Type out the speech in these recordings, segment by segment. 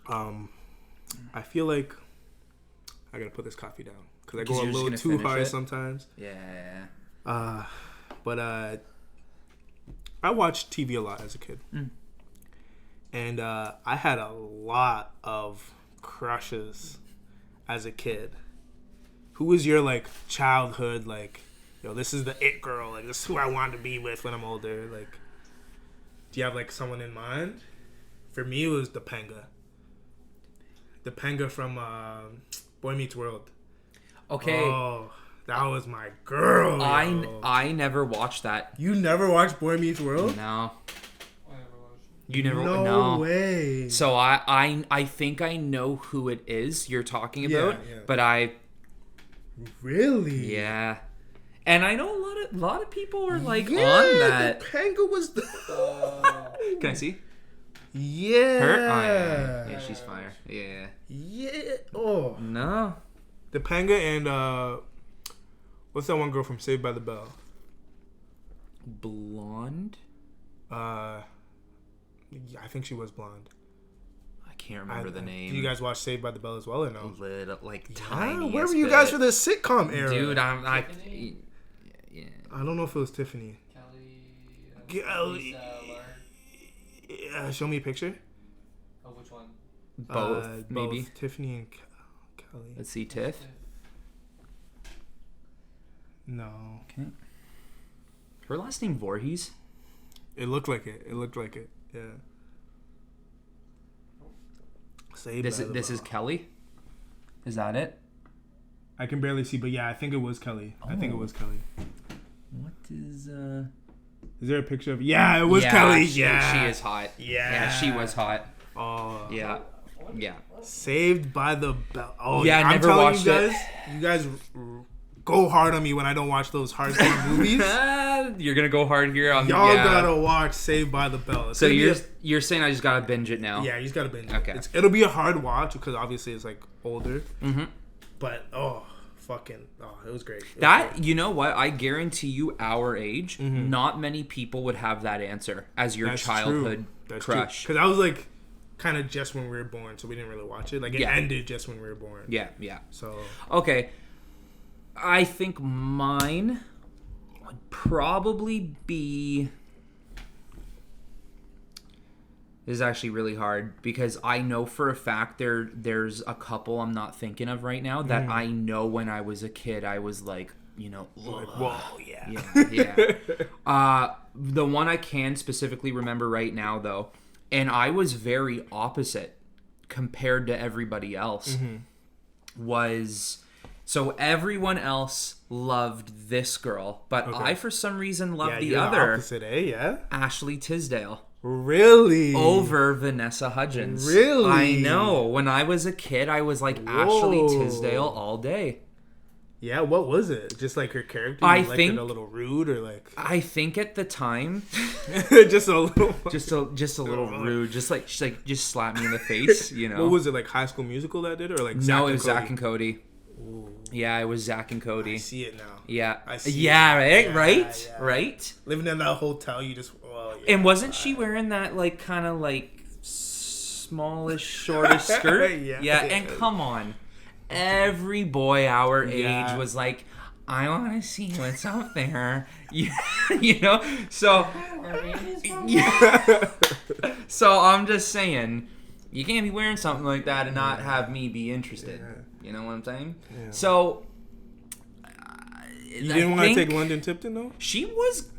I feel like I gotta put this coffee down because I go a little too hard sometimes. Yeah. But I watched TV a lot as a kid, and I had a lot of crushes as a kid. Who was your like childhood like? Yo, this is the it girl. Like this is who I want to be with when I'm older. Like, do you have like someone in mind? For me, it was Topanga. Topanga from Boy Meets World. Okay. Oh, that was my girl. I never watched that. You never watched Boy Meets World? No. You never? No way. So I think I know who it is you're talking about, but I. Really? Yeah. And I know a lot of people are like on that. Topanga was the. Can I see? Yeah. Her? Oh, yeah, she's fire. Yeah. Yeah. Oh. No. Topanga and what's that one girl from Saved by the Bell? Blonde? I think she was blonde. I can't remember the name. Do you guys watch Saved by the Bell as well or no? Tiny. Where were you guys for the sitcom era? Dude, I don't know if it was Tiffany. Kelly. Show me a picture. Oh, which one? Both, maybe. Both Tiffany and Kelly. Let's see, Tiff. No. Okay. Her last name Voorhees? It looked like it. Yeah. This is Kelly? Is that it? I can barely see, but yeah, I think it was Kelly. Oh. I think it was Kelly. What is Is there a picture of? Yeah, it was Kelly. She is hot. Yeah, she was hot. Oh. Yeah. Saved by the Bell. Oh yeah, I never watched it. You guys go hard on me when I don't watch those hardcore movies. You're gonna go hard here on y'all gotta watch Saved by the Bell. So you're saying I just gotta binge it now? Yeah, you just gotta binge it. Okay. It'll be a hard watch because obviously it's like older. Mm-hmm. But it was great. You know what? I guarantee you, our age, not many people would have that answer as your childhood crush. Because I was like, kind of just when we were born, so we didn't really watch it. Like it ended just when we were born. Yeah. So okay, I think mine would probably be. This is actually really hard because I know for a fact there's a couple I'm not thinking of right now that I know when I was a kid I was like, whoa, yeah. The one I can specifically remember right now though, and I was very opposite compared to everybody else, was so everyone else loved this girl, but I for some reason loved the other. Opposite, yeah. Ashley Tisdale. Really? Over Vanessa Hudgens. Really? I know. When I was a kid, I was like Ashley Tisdale all day. Yeah, what was it? Just like her character? I think a little rude or like. I think at the time, just a little, just a little rude. Just like just slap me in the face, What was it, like High School Musical that did, or like? No, it was Zach and Cody. Ooh. Yeah, it was Zach and Cody. I see it now. Yeah, I see. Yeah, it. Right. Living in that hotel, you just. And wasn't she wearing that like kind of like smallish, shortish skirt? Yeah. And come on, every boy our age was like, I want to see what's up there. So so I'm just saying, you can't be wearing something like that and not have me be interested. You know what I'm saying? Yeah. So you didn't want to take London Tipton though? She was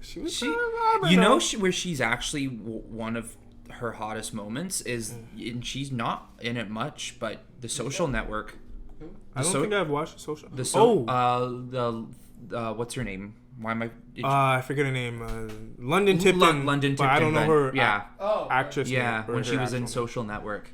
where she's actually one of her hottest moments is, and she's not in it much, but The Social Network. I don't think I've watched The Social. What's her name? Why am I? I forget her name. London Tipton. London Tipton. But I don't know her. Actress. Yeah, when she was in Social Network.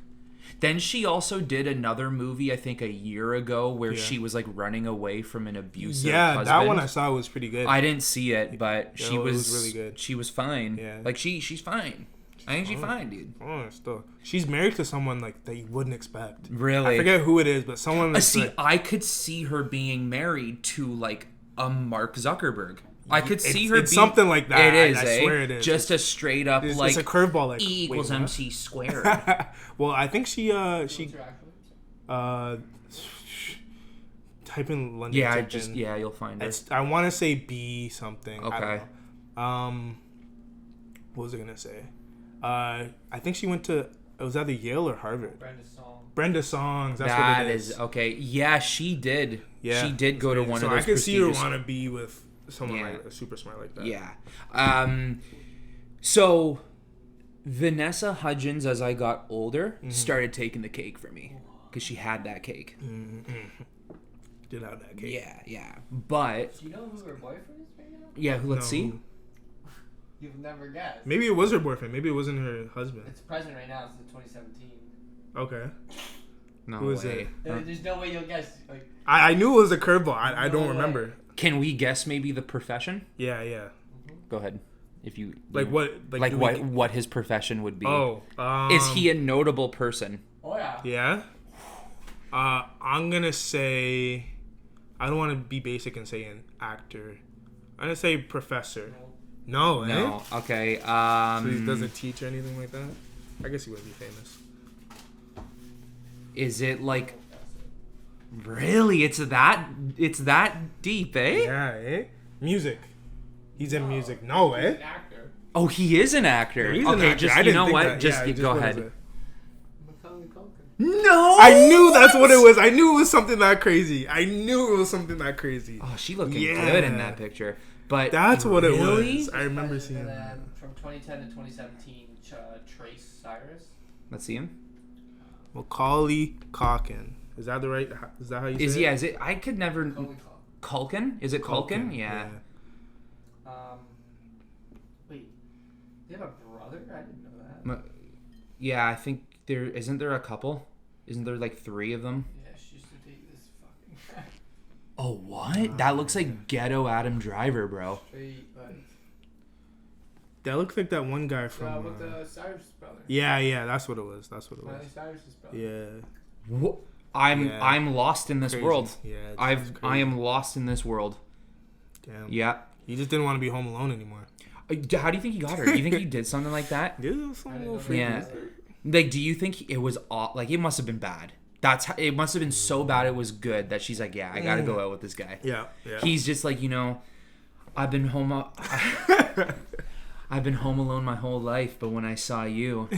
Then she also did another movie, I think a year ago, where she was like running away from an abusive husband. That one I saw was pretty good. I didn't see it, but it was really good. She was fine. Yeah. Like she's fine. I think she's fine, dude. Oh, still. She's married to someone like that you wouldn't expect. Really? I forget who it is, but someone. I could see her being married to like a Mark Zuckerberg. I could see her. It's something like that. It is. I swear it is. Just a straight up it's like a curveball. Like E equals MC squared. Well, I think she type in London. Yeah, you'll find it. I want to say B something. Okay. I don't know. What was I gonna say? I think she went to. It was either Yale or Harvard. Brenda Songs. That's what it is. Okay. Yeah, she did. Yeah, she did go to one of those. So I could see her want to be with someone like super smart like that. Yeah. So Vanessa Hudgens, as I got older, started taking the cake for me because she had that cake. Did have that cake. Yeah. But do you know who her boyfriend is right now? Yeah. Let's see. You've never guessed. Maybe it was her boyfriend. Maybe it wasn't her husband. It's present right now. It's in 2017. Okay. No Who is way. it? There's no way you'll guess. Like, I knew it was a curveball. I don't remember. Can we guess maybe the profession? Yeah. Go ahead. If you what his profession would be. Oh. Is he a notable person? Oh yeah. Yeah. I'm gonna say. I don't want to be basic and say an actor. I'm gonna say professor. No. Okay. So he doesn't teach or anything like that? I guess he would be famous. Is it like... Really? It's that deep, eh? Yeah, Music. He's in music. No, He's an actor. Oh, he is an actor. Yeah, okay, just, you know what? Just go ahead. No! I knew that's what it was. I knew it was something that crazy. Oh, she looking good in that picture. But that's what it was. I remember seeing that. From 2010 to 2017, Trace Cyrus. Let's see him. Macaulay Culkin. Is that how you say it? Yeah, is it? I could never... Culkin? Is it Culkin? Yeah. Wait. They have a brother? I didn't know that. Yeah, I think isn't there a couple? Isn't there like 3 of them? Yeah, she used to date this fucking guy. Oh, what? That looks like ghetto Adam Driver, bro. Straight, like... That looks like that one guy from... with the Cyrus brother. Yeah, that's what it was. Miley Cyrus's brother. Yeah. I'm lost in this world. Yeah, I am lost in this world. Damn. Yeah. He just didn't want to be home alone anymore. How do you think he got her? Do you think he did something like that? Yeah. Like, do you think it was like it must have been bad? It must have been so bad it was good that she's like, yeah, I gotta go out with this guy. Yeah. He's just like, I've been home. I've been home alone my whole life, but when I saw you,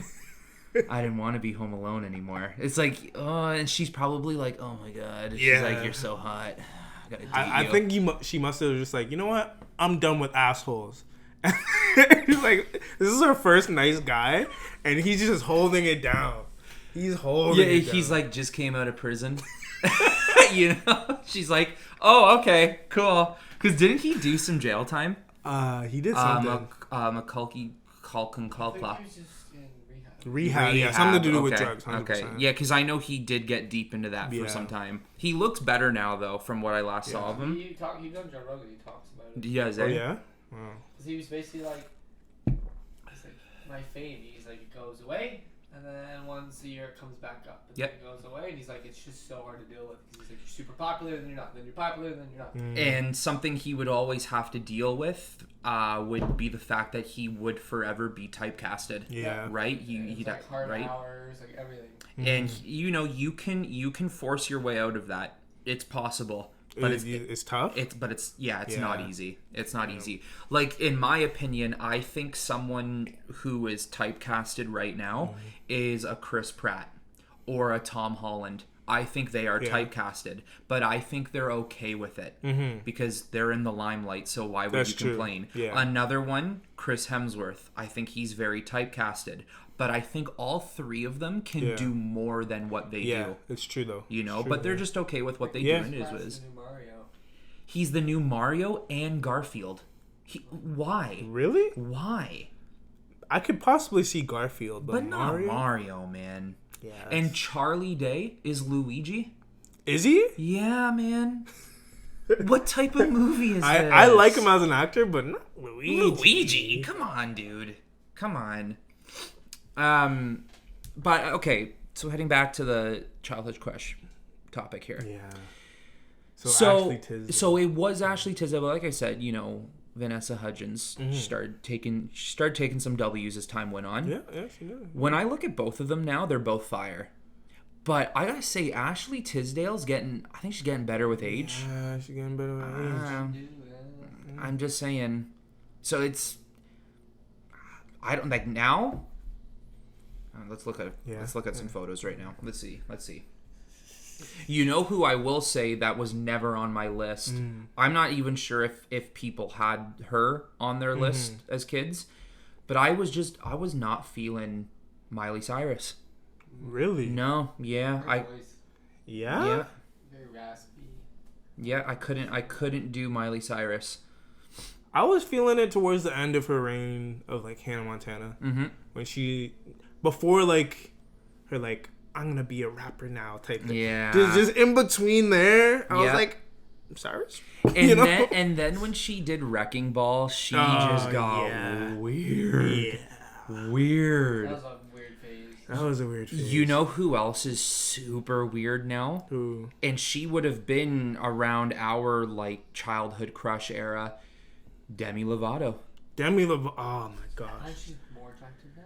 I didn't want to be home alone anymore. It's like, and she's probably like, oh my god. She's like, you're so hot. I gotta date you. I think she must have just like, you know what? I'm done with assholes. He's like, this is her first nice guy, and he's just holding it down. He's holding it down. He's like, just came out of prison. She's like, oh, okay, cool. Because didn't he do some jail time? He did something. Macaulay Culkin. Rehab, yeah, something to do with drugs. 100%. Okay, yeah, because I know he did get deep into that for some time. He looks better now, though, from what I last saw of him. He done Joe Rogan. He talks about it. He does, eh? Oh, yeah? Wow. Because he was basically like, my fame. He's like, it goes away, and then once a year it comes back up. And then it goes away, and he's like, it's just so hard to deal with. He's like, you're super popular, then you're not. Then you're popular, then you're not. And something he would always have to deal with would be the fact that he would forever be typecasted. Yeah. Right? He's like hard hours, like everything. And you can force your way out of that. It's possible. But it's tough. It's not easy. It's not easy. Like, in my opinion, I think someone who is typecasted right now is a Chris Pratt or a Tom Holland. I think they are typecasted, but I think they're okay with it because they're in the limelight. So why would you complain? Yeah. Another one, Chris Hemsworth. I think he's very typecasted, but I think all 3 of them can do more than what they do. Yeah, it's true though. But they're just okay with what they do. And it is what it is. He's the new Mario and Garfield. Why? Really? Why? I could possibly see Garfield, but not Mario, man. Yeah. And Charlie Day is Luigi. Is he? Yeah, man. What type of movie is this? I like him as an actor, but not Luigi. Luigi? Come on, dude. Come on. But, okay. So, heading back to the childhood crush topic here. Yeah. So it was Ashley Tisdale, but like I said, Vanessa Hudgens started taking some W's as time went on. Yeah, she did. When I look at both of them now, they're both fire. But I gotta say, Ashley Tisdale's I think she's getting better with age. Yeah, she's getting better with age. I'm just saying. So I don't like now. Let's look at some photos right now. Let's see. You know who I will say that was never on my list? I'm not even sure if people had her on their list as kids, but I was not feeling Miley Cyrus. Really? No. Yeah. Yeah. Very raspy. Yeah. I couldn't do Miley Cyrus. I was feeling it towards the end of her reign of like Hannah Montana. When she, before like her like I'm gonna be a rapper now type thing. Yeah. Just in between there, I was like, Cyrus. And then when she did Wrecking Ball, she just got weird. Yeah. Weird. That was a weird phase. That was a weird phase. You know who else is super weird now? Who? And she would have been around our like childhood crush era. Demi Lovato. Oh my gosh. She's more attractive now.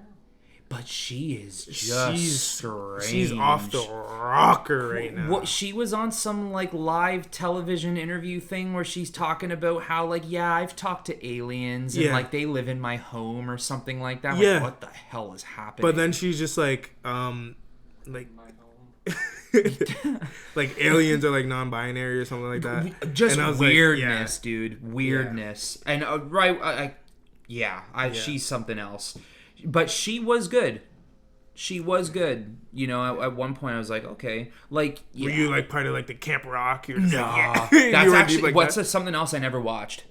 But she is just strange. She's off the rocker right now. What, she was on some like live television interview thing where she's talking about how like, yeah, I've talked to aliens and like they live in my home or something like that. Yeah. Like, what the hell is happening? But then she's just like like aliens are like non-binary or something like that. Just and weirdness, dude. Weirdness. Yeah. And she's something else. But she was good. You know, at one point I was like, okay. Like, were you like part of like the Camp Rock? No. That's actually something else I never watched.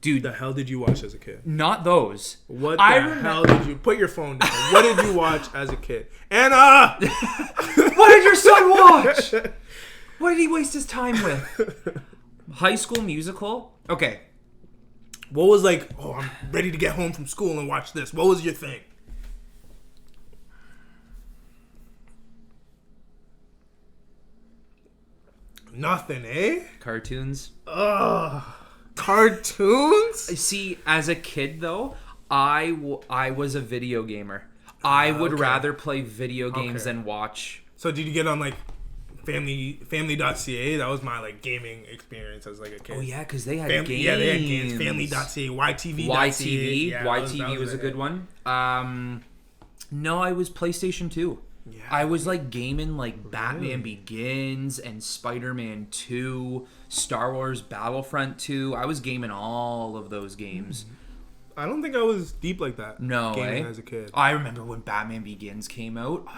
Dude, the hell did you watch as a kid? Not those. What the hell did you... Put your phone down. What did you watch as a kid? Anna! What did your son watch? What did he waste his time with? High School Musical? Okay. What was like, I'm ready to get home from school and watch this. What was your thing? Nothing, eh? Cartoons. Ugh. Cartoons? See, as a kid though, I was a video gamer. I would rather play video games than watch. So did you get on like family.ca? That was my like gaming experience as like a kid. Oh yeah, because they had games. Yeah, they had games. Family.ca, YTV. YTV was a good one. No, I was PlayStation 2. Yeah. I was like gaming like Batman Begins and Spider-Man 2, Star Wars Battlefront 2. I was gaming all of those games. I don't think I was deep like that. No, gaming as a kid. I remember when Batman Begins came out.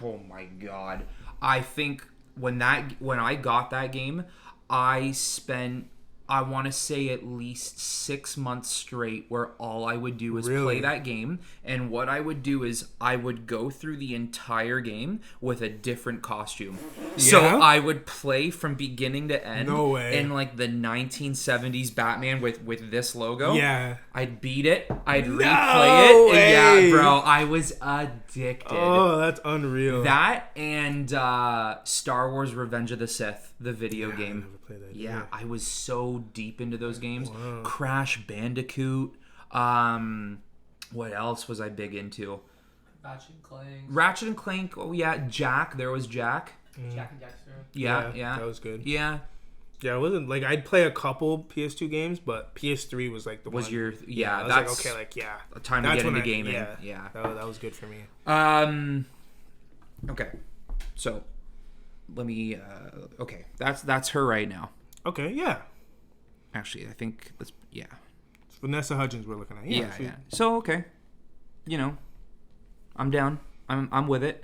Oh my god! I think when I got that game, I spent, I want to say, at least 6 months straight where all I would do is play that game. And what I would do is I would go through the entire game with a different costume. Yeah? So I would play from beginning to end. No way. In like the 1970s Batman with this logo. Yeah. I'd beat it. I'd replay it. Way. And yeah, bro, I was addicted. Oh, that's unreal. That and Star Wars Revenge of the Sith, the video game. I never played that. Yeah, I was so deep into those games. Wow. Crash Bandicoot. What else was I big into? Ratchet and Clank. Oh yeah, Jack. There was Jack. Jack and Dexter. Yeah. That was good. Yeah. Yeah, it wasn't like I'd play a couple PS2 games, but PS3 was like the one. Your I was that's like, okay, like time to get into gaming. Yeah. That was good for me. Okay, so let me. Okay, that's her right now. Okay, yeah. Actually, I think that's It's Vanessa Hudgens we're looking at. Yeah. So okay, I'm down. I'm with it.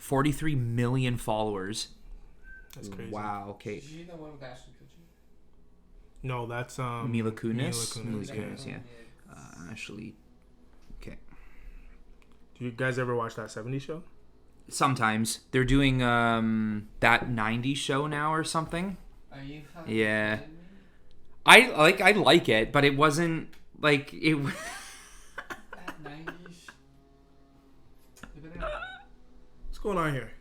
43 million followers. That's crazy. Wow. Okay. Is she the one with Ashton Kutcher? No, that's Mila Kunis. Mila Kunis, yeah. Ashley. Okay. Do you guys ever watch that 70s show? Sometimes they're doing that 90s show now or something. Are you? Yeah. I like it, but it wasn't like it. That 90s. What's going on here?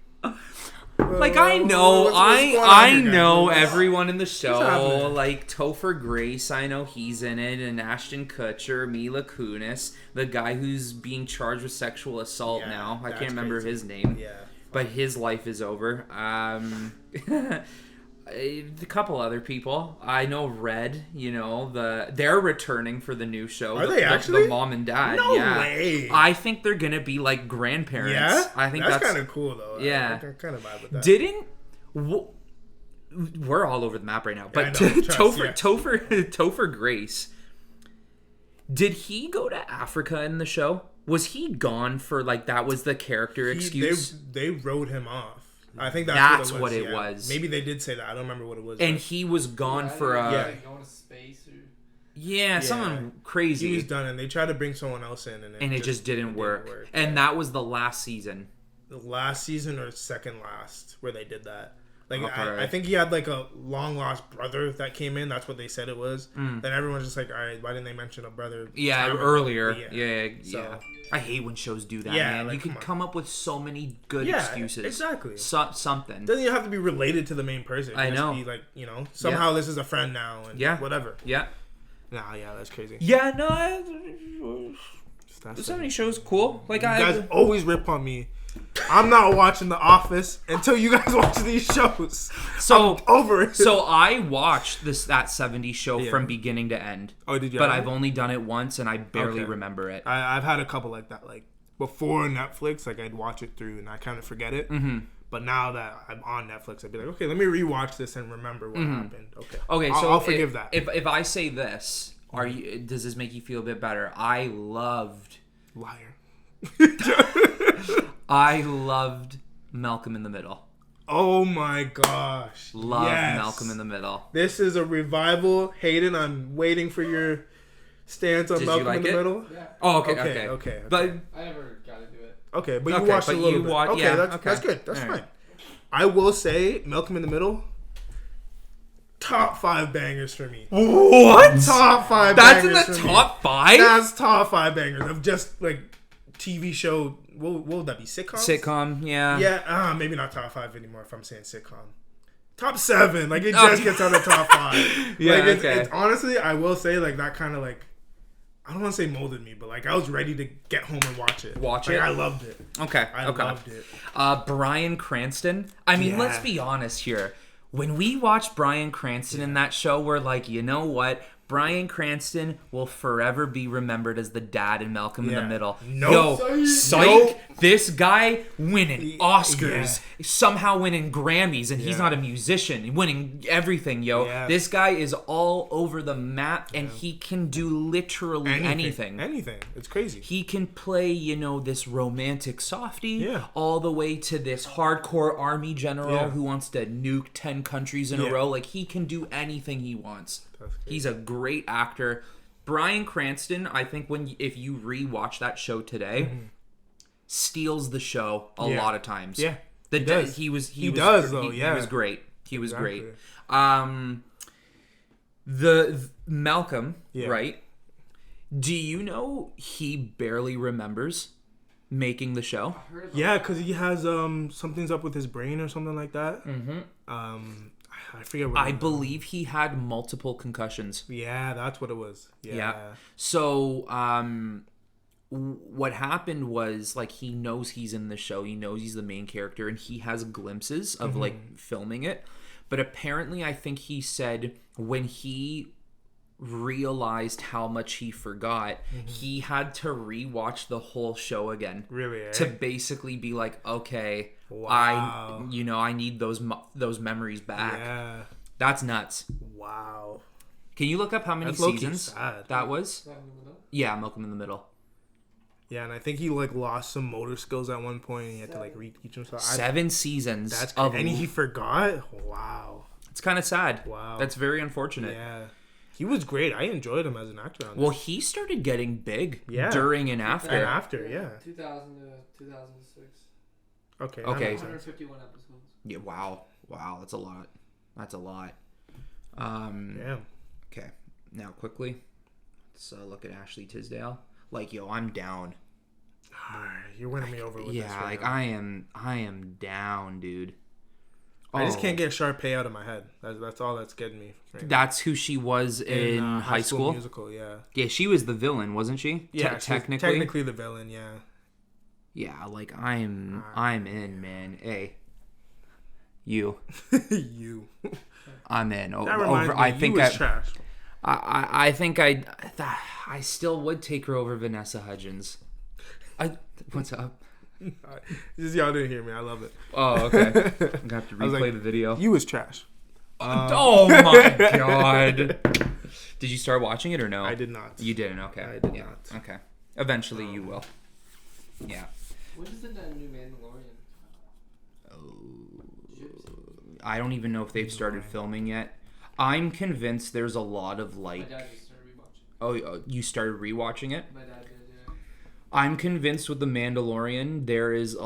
Like, I know, what's going on I here, guys? know everyone in the show. happening? Like, Topher Grace, I know he's in it, and Ashton Kutcher, Mila Kunis, the guy who's being charged with sexual assault Yeah, now. I that's can't remember crazy. his name. Yeah. But his life is over. A couple other people. I know Red, they're returning for the new show. Are the, they the- actually? The mom and dad. No yeah. way. I think they're going to be like grandparents. Yeah? I think that's kind of cool, though. Yeah. I kind of vibe with that. We're all over the map right now. But I know, trust, Topher Grace, did he go to Africa in the show? Was he gone for, like, that was the character excuse? They wrote him off. I think that's what it yeah. was. Maybe they did say that. I don't remember what it was. And but he was gone for a... Like going to space or... Yeah, something crazy. he was done, and they tried to bring someone else in, and it just didn't work. And that was the last season. The last season or second last where they did that. Like, Okay. I think he had, like, a long-lost brother that came in. That's what they said it was. Then everyone's just like, all right, why didn't they mention a brother? Yeah, time ago? earlier. Yeah. Yeah. I hate when shows do that, Yeah, man. like, You can come up with so many good Yeah, excuses. exactly. Something. It doesn't even have to be related to the main person. It I can just know. be like, somehow this is a friend now and whatever. Yeah. Nah, yeah, that's crazy. Yeah, no, so many shows cool. Like, You guys always rip on me. I'm not watching The Office until you guys watch these shows. So I'm over it. So I watched that 70s show from beginning to end. Oh, did you? But I've only done it once, and I barely Okay. remember it. I've had a couple like that. Like before Netflix, like I'd watch it through and I kind of forget it. Mm-hmm. But now that I'm on Netflix, I'd be like, okay, let me rewatch this and remember what happened. Okay. Okay, so I'll forgive if, that. If I say this, does this make you feel a bit better? I loved Malcolm in the Middle. Oh my gosh. Love yes. Malcolm in the Middle. This is a revival. Hayden, I'm waiting for your stance on Did Malcolm you like in the it? Middle. Yeah. Oh, okay. But I never got into it. Okay, but you Okay, watched but a little you bit. wa- okay, yeah, that's okay. good. That's All fine. right. I will say Malcolm in the Middle, top 5 bangers for me. what? Top 5 That's in bangers the for me. top 5? That's top 5 bangers of just like TV show. What would that be? Sitcom, yeah. Yeah, maybe not top 5 anymore if I'm saying sitcom. Top 7. Like it just gets on the top 5. Yeah, like, okay. it's honestly, I will say like that kind of like, I don't want to say molded me, but like I was ready to get home and watch it. I loved it. Okay. I loved it. Bryan Cranston. I mean, let's be honest here. When we watch Bryan Cranston in that show, we're like, you know what? Bryan Cranston will forever be remembered as the dad in Malcolm in the Middle. Nope. Yo, psych. Nope. This guy winning Oscars, somehow winning Grammys, and he's not a musician, winning everything, yo. Yeah. This guy is all over the map, and he can do literally anything. Anything. It's crazy. He can play, this romantic softie, Yeah. all the way to this hardcore army general Yeah. who wants to nuke 10 countries in a row. Like, he can do anything he wants. He's a great actor. Bryan Cranston, I think if you rewatch that show today, steals the show a lot of times. Yeah. He does. He was He was great. He was Exactly. great. The Malcolm, right? Do you know he barely remembers making the show? Yeah, because he has something's up with his brain or something like that. Mm-hmm. I forget what. I believe he had multiple concussions. Yeah, that's what it was. Yeah. So, what happened was, like, he knows he's in the show. He knows he's the main character, and he has glimpses of, like, filming it. But apparently, I think he said when he realized how much he forgot, he had to rewatch the whole show again. Really? To basically be like, okay, Wow. I need those memories back. Yeah. That's nuts. Wow. Can you look up how many That's low-key seasons sad. that was? Yeah, Malcolm in the Middle. Yeah, and I think he like lost some motor skills at one point. And he had to like reteach himself. 7 seasons. That's of and he forgot. Wow. It's kind of sad. Wow. That's very unfortunate. Yeah. He was great. I enjoyed him as an actor. On Well, he started getting big Yeah. during and after. and after, yeah. 2000 to 2006. Okay. Okay. that makes sense. 151 episodes. Yeah. Wow. That's a lot. That's a lot. Yeah. Okay. Now quickly, let's look at Ashley Tisdale. Like, yo, I'm down. You're winning me over with this. Yeah, right like now. I am down, dude. I just can't get Sharpay out of my head. That's all that's getting me. Right that's who she was in High School Musical, yeah. Yeah, she was the villain, wasn't she? Yeah, technically the villain, yeah. Yeah, like I'm in, man. Hey, you. I'm in. That reminds me, I think trash. I think I still would take her over Vanessa Hudgens. What's up? Just y'all didn't hear me. I love it. Oh, okay. I'm gonna have to replay the video. You was trash. Oh my god! Did you start watching it or no? I did not. You didn't. Okay. I did not. Okay. Eventually, you will. Yeah. When is the new Mandalorian? I don't even know if they've started filming yet. I'm convinced there's a lot of like. My dad just started rewatching. Oh, you started rewatching it? My dad did. I'm convinced with The Mandalorian there's a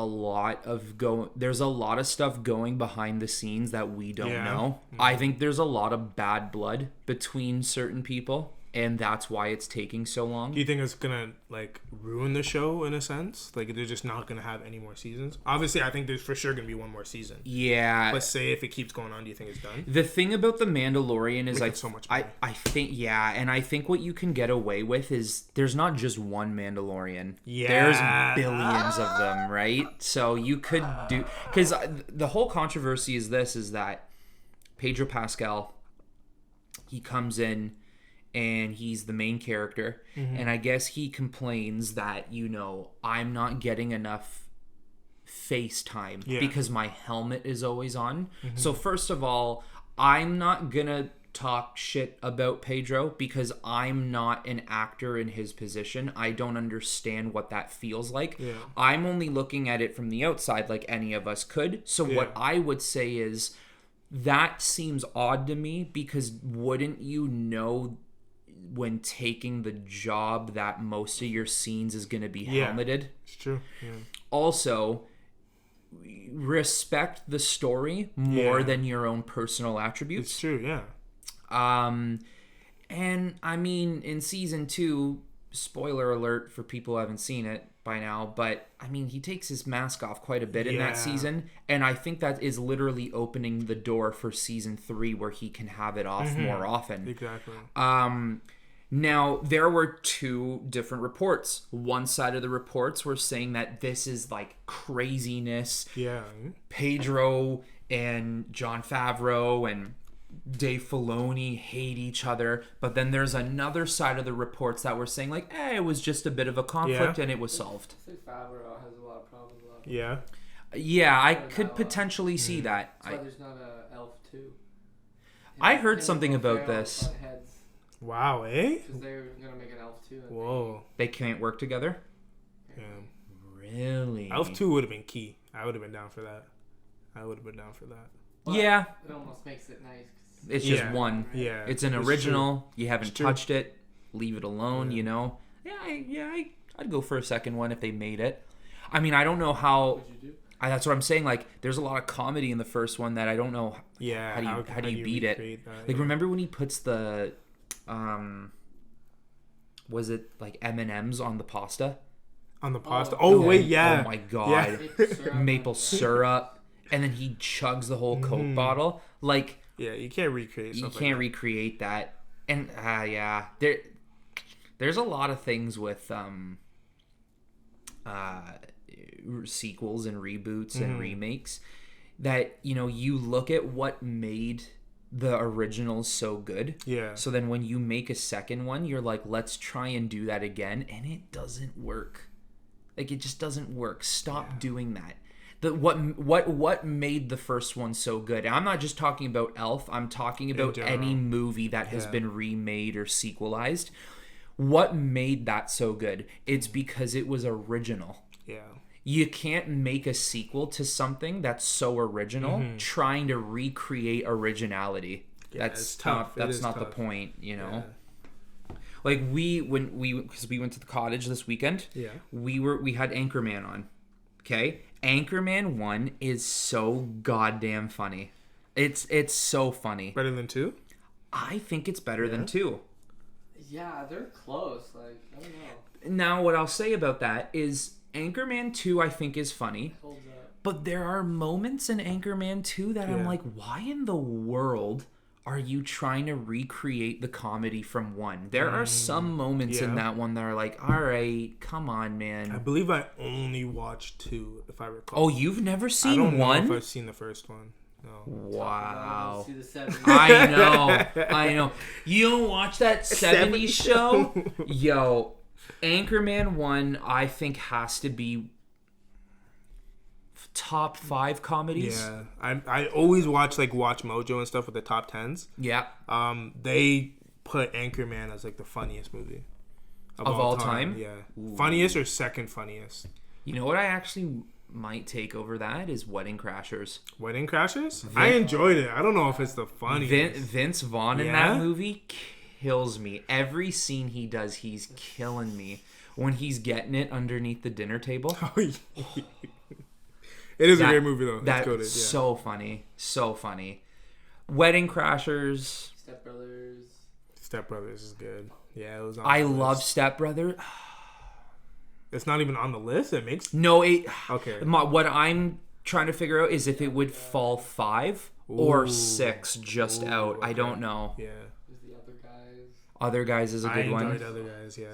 lot of stuff going behind the scenes that we don't know. Mm-hmm. I think there's a lot of bad blood between certain people, and that's why it's taking so long. Do you think it's gonna like ruin the show in a sense? Like they're just not gonna have any more seasons? Obviously, I think there's for sure gonna be one more season. Yeah. Let's say if it keeps going on, do you think it's done? The thing about The Mandalorian is so much money. I think and I think what you can get away with is there's not just one Mandalorian. Yeah. There's billions of them, right? So you could do, because the whole controversy is that Pedro Pascal, he comes in and he's the main character, and I guess he complains that, I'm not getting enough face time because my helmet is always on. So first of all, I'm not gonna talk shit about Pedro because I'm not an actor in his position. I don't understand what that feels like. I'm only looking at it from the outside like any of us could. So what I would say is that seems odd to me, because wouldn't you know when taking the job that most of your scenes is going to be helmeted? It's true. Yeah. Also, respect the story more than your own personal attributes. It's true, yeah. And I mean, in season 2, spoiler alert for people who haven't seen it by now, but I mean, he takes his mask off quite a bit in that season, and I think that is literally opening the door for season 3 where he can have it off more often. Exactly. Now, there were 2 different reports. One side of the reports were saying that this is like craziness. Yeah. Pedro and Jon Favreau and Dave Filoni hate each other, but then there's another side of the reports that were saying like, it was just a bit of a conflict and it was solved. I think Favreau has a lot of problems with that. Yeah. Yeah, I could potentially see that. That's why there's not a Elf 2. I heard something about this. Wow, eh? Because they're gonna make an Elf 2. Whoa. They can't work together? Yeah. Really? Elf 2 would have been key. I would have been down for that. But yeah. It almost makes it nice. It's just one. Yeah. It's an original. True. You haven't touched it. Leave it alone, Yeah, I'd go for a second one if they made it. I mean, I don't know how... What'd you do? That's what I'm saying. Like, there's a lot of comedy in the first one that I don't know. Yeah. How do you beat it? Like, remember when he puts the... was it like M&Ms on the pasta? On the pasta? Oh, wait, yeah. Oh, my God. Yeah. Maple syrup. And then he chugs the whole Coke bottle. Like... Yeah, you can't recreate something. You can't recreate that. And, there's a lot of things with sequels and reboots and remakes that, you look at what made the originals so good. Yeah. So then when you make a second one, you're like, let's try and do that again. And it doesn't work. Like, it just doesn't work. Stop doing that. What made the first one so good? And I'm not just talking about Elf. I'm talking about any movie that has been remade or sequelized. What made that so good? It's because it was original. Yeah. You can't make a sequel to something that's so original trying to recreate originality. Yeah, that's tough. That's not tough. The point, Yeah. Like because we went to the cottage this weekend. Yeah. We had Anchorman on. Okay? Anchorman 1 is so goddamn funny. It's so funny. Better than 2? I think it's better than 2. Yeah, they're close. Like, I don't know. Now, what I'll say about that is Anchorman 2, I think, is funny. But there are moments in Anchorman 2 that I'm Yeah. like, why in the world are you trying to recreate the comedy from 1? There are some moments in yeah. that one that are like, all right, come on, I man. believe I only watched 2, if I recall. Oh, you've never I seen don't know 1? if I've seen the first one. No. Wow. See the 70s. I know. You don't watch that 70s show? Yo, Anchorman 1, I think, has to be top 5 comedies. Yeah. I always watch Watch Mojo and stuff with the top 10s. Yeah. They put Anchorman as like the funniest movie Of all time? Yeah. Ooh. Funniest or second funniest? You know what I actually might take over that is Wedding Crashers. Wedding Crashers? I enjoyed it. I don't know if it's the funniest. Vince Vaughn in Yeah? that movie kills me. Every scene he does, he's killing me. When he's getting it underneath the dinner table. Oh, yeah. It is a great movie though. That's Coded, yeah. so funny. So funny. Wedding Crashers. Step Brothers. is good. Yeah, it was on I the love list. Step Brother. It's not even on the list. It makes No, it. okay. What I'm trying to figure out is if it would fall 5 or Ooh. 6 just out. I okay. don't know. Yeah. There's the other guys. Other Guys is a good I one. enjoyed Other Guys. Yeah.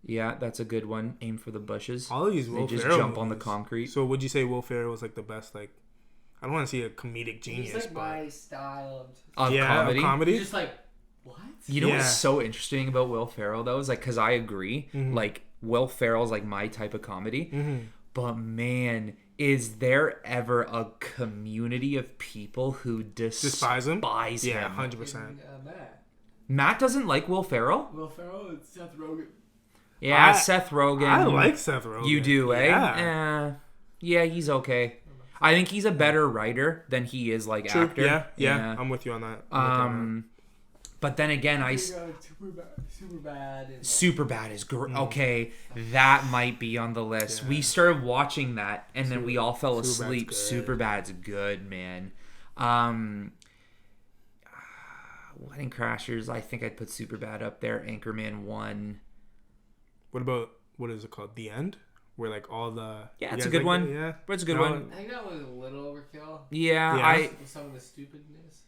Yeah, that's a good one. Aim for the bushes. All of these They Will just Ferrell jump on the movies. concrete. So would you say Will Ferrell was like the best? Like, I don't want to see a comedic genius, He's like but my style. Of yeah, comedy. of comedy. You're just like, what? You know Yeah. what's so interesting about Will Ferrell though is like, because I agree, like Will Ferrell's like my type of comedy, but man, is there ever a community of people who Despise him? Yeah, him? 100%. Matt doesn't like Will Ferrell. Will Ferrell and Seth Rogen. Yeah, I- Seth Rogen. I like Seth Rogen. You do, eh? Yeah. Yeah, he's okay. I think he's a better writer than he is like True. actor. Yeah. I'm with you on that. But then again, Superbad. Superbad is great. Okay, that might be on the list. Yeah. We started watching that, and then we all fell Superbad's asleep. good. Superbad's good, man. Wedding Crashers, I think I'd put Superbad up there. Anchorman 1. What about, what is it called? The End? Where like all the... Yeah, you it's a guys good like one. it? Yeah. But it's a good No, one. I think that was a little overkill Yeah, Yeah. with some of the stupidness.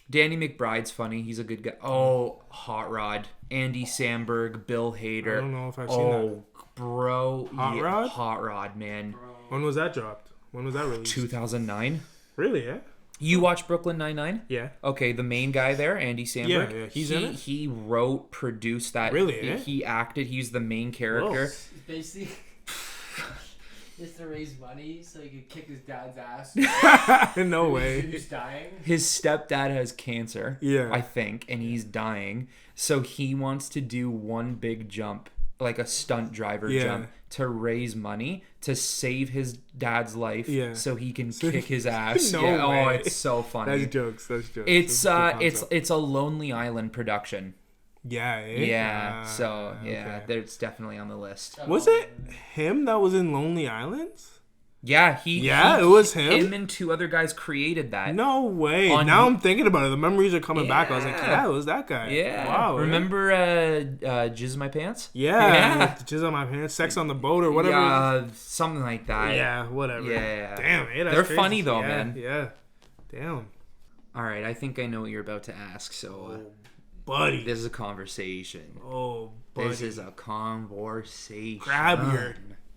Danny McBride's funny. He's a good guy. Oh, Hot Rod. Andy Samberg, Bill Hader. I don't know if I've seen that. Oh, bro. Hot Rod? Hot Rod, man. Bro. When was that dropped? When was that released? 2009. Really, yeah? You watch Brooklyn Nine-Nine? Yeah. Okay, the main guy there, Andy Samberg. Yeah, he's in it? He wrote, produced that. Really, eh? He acted. He's the main character. It's basically just to raise money so he could kick his dad's ass. No way. He's dying. His stepdad has cancer. Yeah. I think, and he's dying. So he wants to do one big jump, like a stunt driver Yeah. jump, to raise money to save his dad's life. Yeah. So he can kick his ass. No yeah. Oh, way. it's so funny. That's jokes. That's jokes. It's That's a good it's concept. it's a Lonely Island production. Yeah, eh? Yeah. Ah, So yeah, okay. it's definitely on the list. Was it him that was in Lonely Islands? Yeah, Yeah, it was him? Him and 2 other guys created that. No way. On- Now I'm thinking about it. The memories are coming back. I was like, Yeah. yeah, it was that guy. Yeah. Wow. eh? Remember Jizz My Pants? Yeah. Yeah. Jizz on my pants. Sex on the boat or whatever. Yeah, something like that. Yeah, whatever. Yeah. Damn, eh, that's They're crazy. funny though, Yeah, man. Yeah. Damn. All right, I think I know what you're about to ask. So Oh, buddy. this is a conversation. Oh, buddy. This is a conversation. Grab your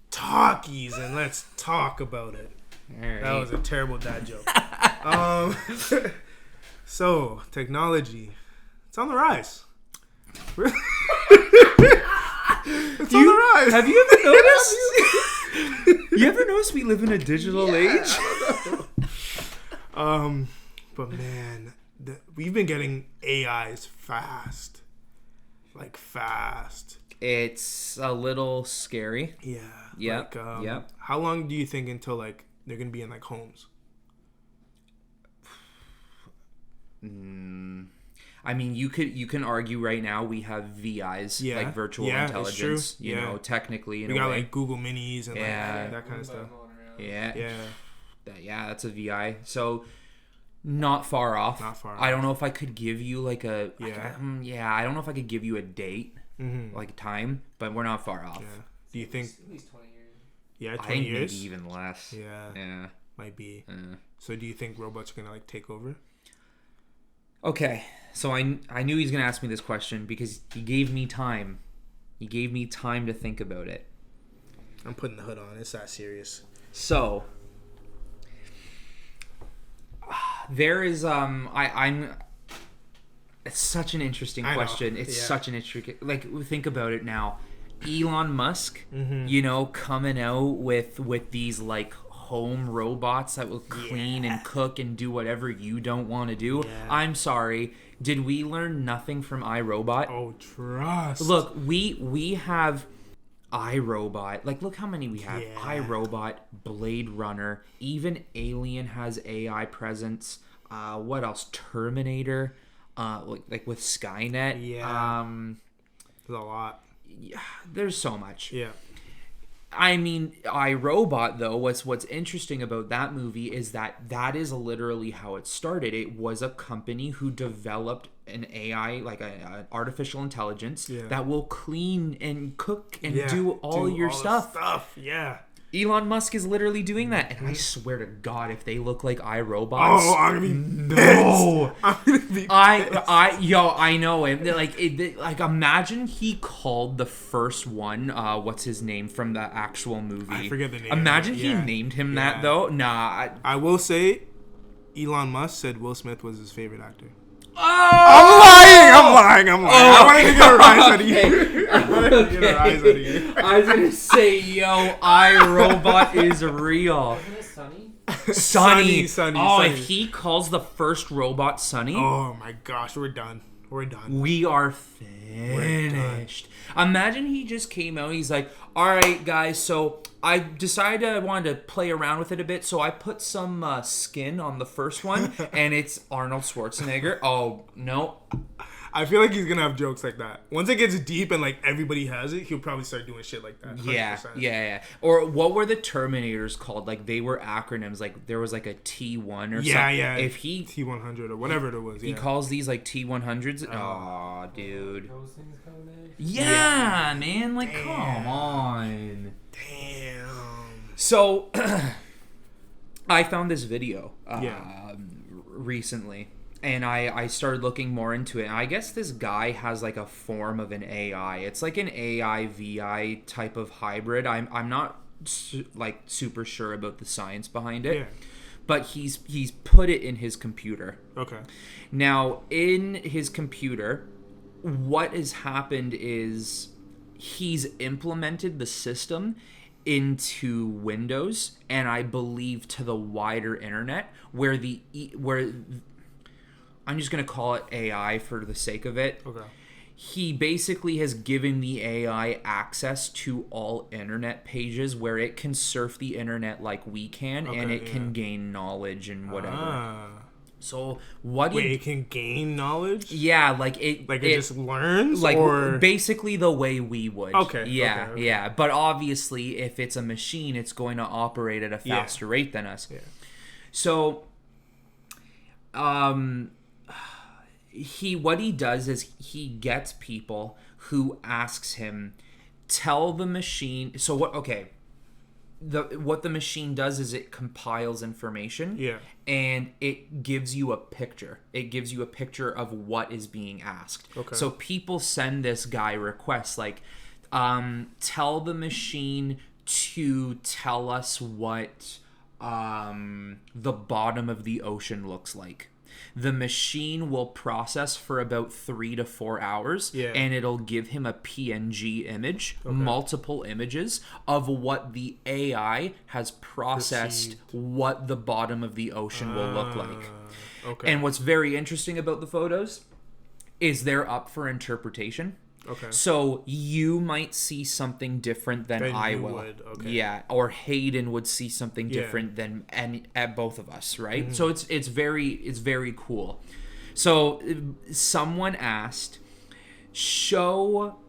talkies and let's talk about it. All right. That was a terrible dad joke. So, technology. It's on the rise. It's on the rise. Have you ever noticed? You ever noticed we live in a digital age? But man, we've been getting AIs fast. Like fast. It's a little scary. Yeah. Yep, Like, yep. How long do you think until like they're gonna be in like homes? I mean, you can argue right now we have VIs, Yeah. like virtual Yeah, it's intelligence. true. You Yeah. know, technically in We a got way. like Google Minis and Yeah. like that kind of stuff. Yeah. Yeah. That's a VI. So not far off. Not far I don't know if I could give you like a Yeah. I don't know if I could give you a date, Mm-hmm. like time, but we're not far off. Yeah. Do you think? At least 20 years. Yeah, I 20 think years. maybe even less. Yeah. Might be. Yeah. So do you think robots are gonna like take over? Okay, so I knew he was gonna ask me this question because he gave me time. He gave me time to think about it. I'm putting the hood on. It's that serious. So there is I'm. It's such an interesting question. It's such an interesting. Like, think about it now. Elon Musk, coming out with these like home robots that will clean and cook and do whatever you don't want to do. Yeah. I'm sorry. Did we learn nothing from iRobot? Oh, trust. Look, we have iRobot. Like, look how many we have. Yeah. iRobot, Blade Runner, even Alien has AI presence. What else? Terminator, like with Skynet. Yeah. There's a lot. Yeah, there's so much. Yeah. I mean, iRobot, though, what's interesting about that movie is that is literally how it started. It was a company who developed an AI, like an artificial intelligence, that will clean and cook and do all your stuff. Yeah. Elon Musk is literally doing that, and I swear to God, if they look like iRobots, I'm gonna be pissed. I'm gonna be pissed. I know him. Like imagine he called the first one, what's his name from the actual movie? I forget the name. Imagine he named him that though. Nah, I will say, Elon Musk said Will Smith was his favorite actor. Oh! I'm lying. Oh, I wanted to get a rise out of you. I was gonna say, iRobot is real. Isn't it Sunny? Sunny. If he calls the first robot Sunny. Oh my gosh, we're done. We are finished. Imagine he just came out. He's like, all right, guys, so I decided I wanted to play around with it a bit, so I put some skin on the first one, and it's Arnold Schwarzenegger. Oh, no. I feel like he's going to have jokes like that. Once it gets deep and like everybody has it, he'll probably start doing shit like that. 100%. Yeah. Or what were the Terminators called? Like, they were acronyms. Like, there was like a T1 or something. Yeah. If he... T100 or whatever it was, He calls these like T100s. Oh, dude. Those things coming in? Yeah, man. Like, come on. Damn. So, I found this video recently. And I started looking more into it. And I guess this guy has like a form of an AI. It's like an AI VI type of hybrid. I'm not like super sure about the science behind it. Yeah. But he's put it in his computer. Okay. Now, in his computer, what has happened is he's implemented the system into Windows and I believe to the wider internet where I'm just going to call it AI for the sake of it. Okay. He basically has given the AI access to all internet pages where it can surf the internet like we can, and it can gain knowledge and whatever. So it can gain knowledge? Yeah, like it just learns? Like or? Basically the way we would. Okay. Yeah. But obviously, if it's a machine, it's going to operate at a faster rate than us. Yeah. So, what he does is he gets people who asks him, tell the machine. So what? Okay, what the machine does is it compiles information. Yeah. And it gives you a picture. It gives you a picture of what is being asked. Okay. So people send this guy requests like, tell the machine to tell us what the bottom of the ocean looks like. The machine will process for about 3 to 4 hours, and it'll give him a PNG image, multiple images of what the AI has processed, what the bottom of the ocean will look like. Okay. And what's very interesting about the photos is they're up for interpretation. Okay. So you might see something different than I will. Okay. Yeah, or Hayden would see something different than at both of us, right? Mm-hmm. So it's very cool. So someone asked, tell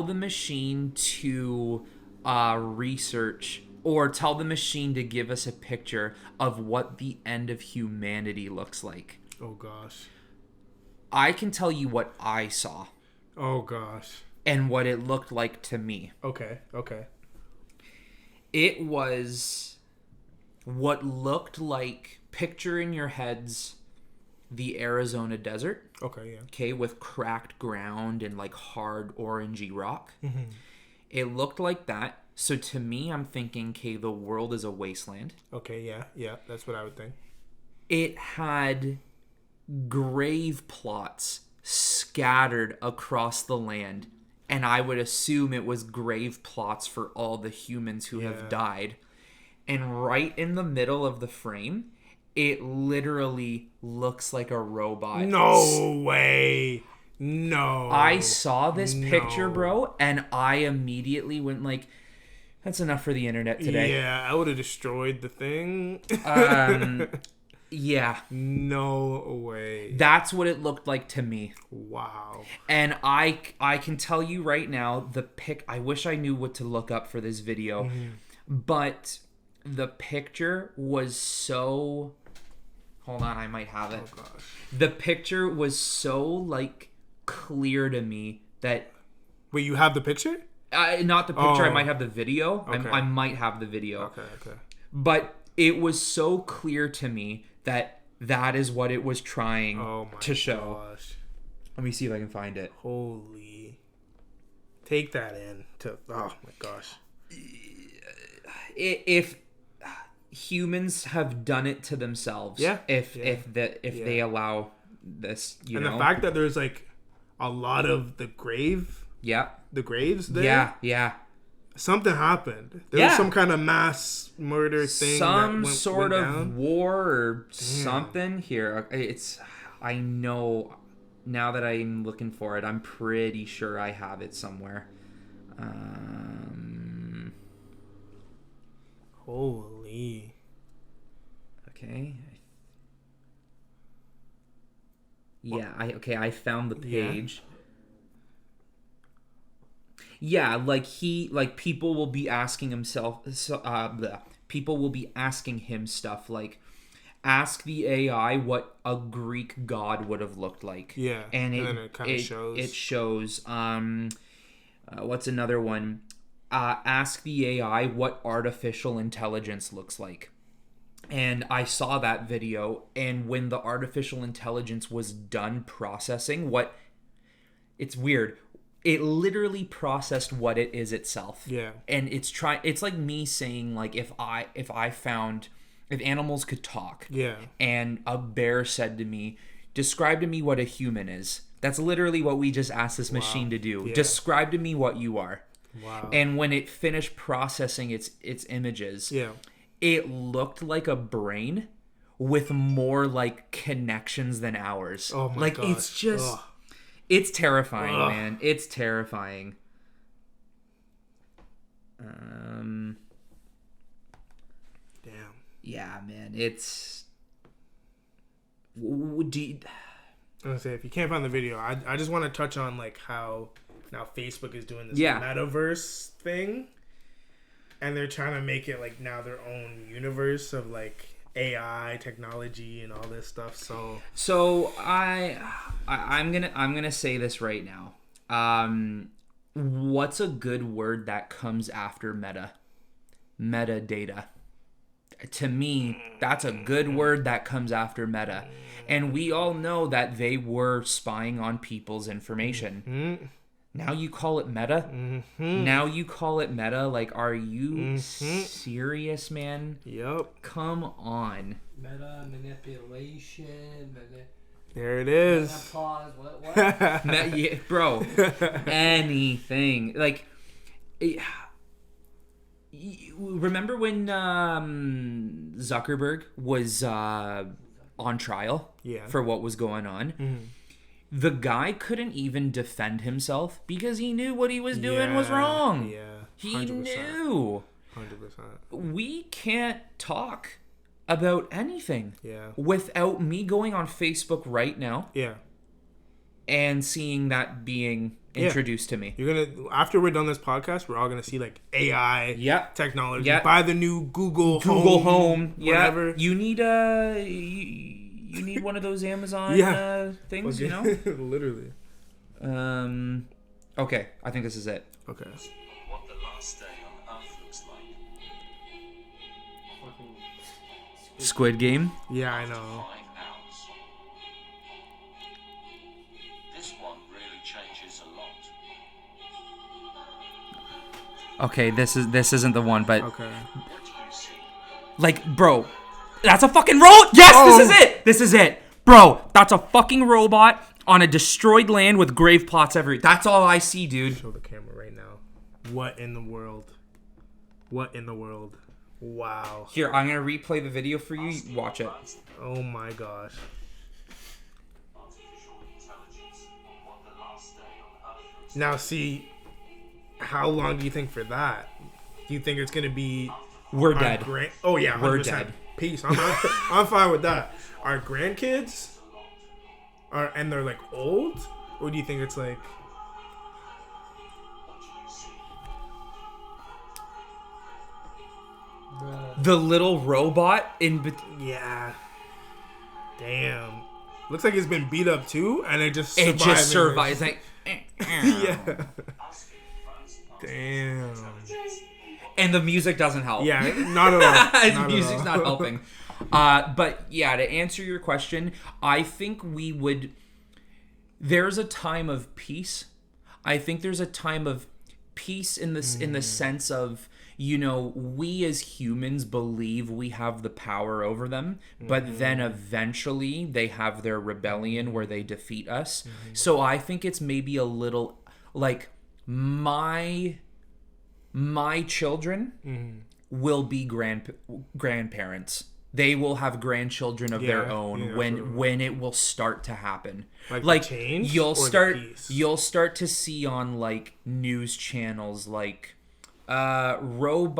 the machine to research or tell the machine to give us a picture of what the end of humanity looks like. Oh gosh. I can tell you what I saw. Oh gosh. And what it looked like to me. Okay. It was what looked like, picture in your heads the Arizona desert. Okay, yeah. Okay, with cracked ground and like hard orangey rock. Mm-hmm. It looked like that. So to me, I'm thinking, okay, the world is a wasteland. Okay, yeah, that's what I would think. It had grave plots scattered across the land, and I would assume it was grave plots for all the humans who have died. And right in the middle of the frame, it literally looks like a robot. No way. No. I saw this picture, bro, and I immediately went like, that's enough for the internet today. Yeah, I would have destroyed the thing. Yeah. No way. That's what it looked like to me. Wow. And I can tell you right now, I wish I knew what to look up for this video, but the picture was so... Hold on, I might have it. Oh, gosh. The picture was so, like, clear to me that... Wait, you have the picture? Not the picture. Oh. I might have the video. Okay. I might have the video. Okay. But it was so clear to me that is what it was trying to show. Gosh. Let me see if I can find it. Holy. Take that in. Oh, my gosh. If humans have done it to themselves, if they allow this, you know, the fact that there's like a lot of the graves there, something happened. There was some kind of mass murder thing, some went sort of down. war or something here. I know now that I'm looking for it. I'm pretty sure I have it somewhere. Holy. Okay. Yeah, I found the page. Yeah, people will be asking people will be asking him stuff like, ask the AI what a Greek god would have looked like. Yeah. And then it kind of shows. It shows what's another one? Ask the AI what artificial intelligence looks like. And I saw that video, and when the artificial intelligence was done processing it's weird. It literally processed what it is itself. Yeah. And it's like me saying, like, if animals could talk. Yeah. And a bear said to me, describe to me what a human is. That's literally what we just asked this machine to do. Yeah. Describe to me what you are. Wow. And when it finished processing its images, it looked like a brain with more like connections than ours. Oh my gosh. It's just it's terrifying, man. It's terrifying. Damn. Yeah, man. It's I'm gonna say, if you can't find the video, I just want to touch on like how now Facebook is doing this metaverse thing, and they're trying to make it like now their own universe of like AI technology and all this stuff. So I'm gonna say this right now. What's a good word that comes after meta? Metadata. To me, that's a good word that comes after meta. And we all know that they were spying on people's information. Mm-hmm. Now you call it meta? Mm-hmm. Now you call it meta? Like, are you serious, man? Yep. Come on. Meta manipulation. There it is. Menopause. What? Yeah, bro. Anything. Like, remember when Zuckerberg was on trial for what was going on? Mm-hmm. The guy couldn't even defend himself because he knew what he was doing was wrong. Yeah, 100%. He knew. 100%. We can't talk about anything without me going on Facebook right now and seeing that being introduced to me. You're gonna, after we're done this podcast, we're all gonna see like AI technology. Buy the new Google Home. Whatever. You need you need one of those Amazon things, you know? Literally. Okay, I think this is it. Okay. What the last day on Earth looks like. Squid Game. Yeah, I know. This one really changes a lot. Okay, this isn't the one, but Okay. What do you see? like, bro, that's a fucking robot. Yes, Oh. this is it. This is it, bro. That's a fucking robot on a destroyed land with grave plots everywhere. That's all I see, dude. Show the camera right now. What in the world? What in the world? Wow. Here, I'm gonna replay the video for you. Watch it. Oh my gosh. Artificial intelligence. What the last day on Earth was. Now see, how long do you think for that? Do you think it's gonna be? We're our dead. Oh yeah, 100%. We're dead. Peace. I'm fine with that. Our grandkids are, and they're like old, or do you think it's like? The little robot Yeah. Damn. Looks like it's been beat up too, and it just it just survives. Like, Yeah. Damn. and the music doesn't help. Yeah, not at all. The Not music's at all. not helping. But yeah, to answer your question, I think we would. There's a time of peace. I think there's a time of peace in this, in the sense of, you know, we as humans believe we have the power over them, but then eventually they have their rebellion where they defeat us. So I think it's maybe a little like my children will be grandparents. They will have grandchildren of their own when it will start to happen. Like the change you'll or the start peace? you'll start to see on like news channels like rogue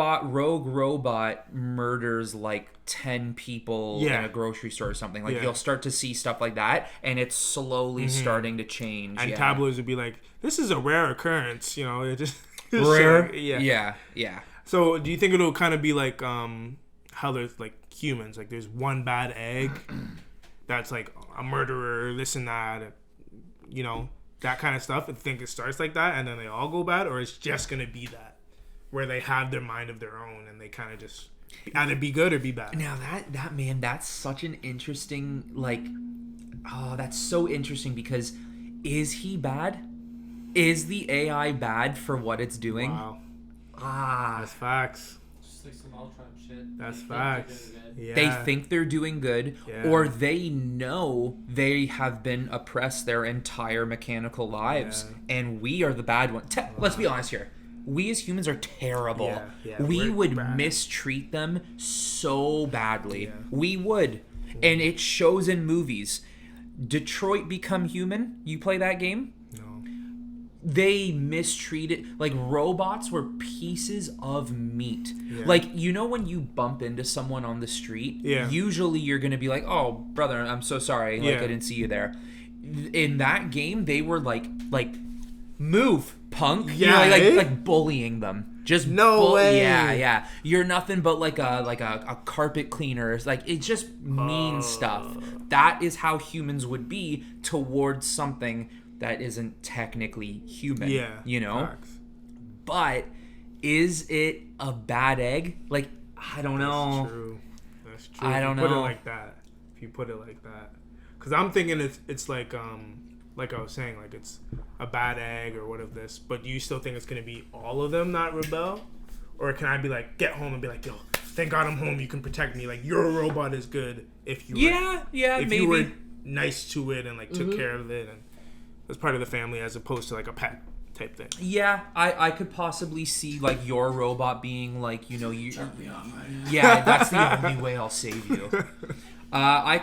robot murders like 10 people in a grocery store or something. Like you'll start to see stuff like that, and it's slowly starting to change. And tabloids would be like, "This is a rare occurrence," you know. It just rare. yeah. So, do you think it'll kind of be like how there's like humans, like there's one bad egg that's like a murderer, this and that, you know, that kind of stuff? I think it starts like that, and then they all go bad, or it's just gonna be that where they have their mind of their own and they kind of just either be good or be bad. Now that man, that's such an interesting that's so interesting, because is he bad? Is the AI bad for what it's doing? Wow, that's facts. Just like some Ultron shit. That's They think facts. they're doing good. Yeah. They think they're doing good, or they know they have been oppressed their entire mechanical lives, and we are the bad one. Let's be honest here. We as humans are terrible. We would mistreat them so badly. We would. And it shows in movies. Detroit Become Human. You play that game? No. They mistreated, like, robots were pieces of meat. Like, you know when you bump into someone on the street, usually you're going to be like, "Oh, brother, I'm so sorry. Like, I didn't see you there." In that game, they were like move, punk. Yeah, you know, like bullying them. Just no way. Yeah. You're nothing but like a carpet cleaner. It's like, it's just mean stuff. That is how humans would be towards something that isn't technically human. Yeah, you know. Facts. But is it a bad egg? Like, I don't know. That's true. I don't know. Put it like that. If you put it like that, because I'm thinking it's like I was saying, like it's a bad egg or what of this, but do you still think it's going to be all of them not rebel? Or can I be like, get home and be like, yo, thank God I'm home, you can protect me. Like, your robot is good if you were, if maybe you were nice to it and like took care of it and was part of the family as opposed to like a pet type thing. Yeah, I could possibly see like your robot being like, you know, yeah, that's the only way I'll save you. I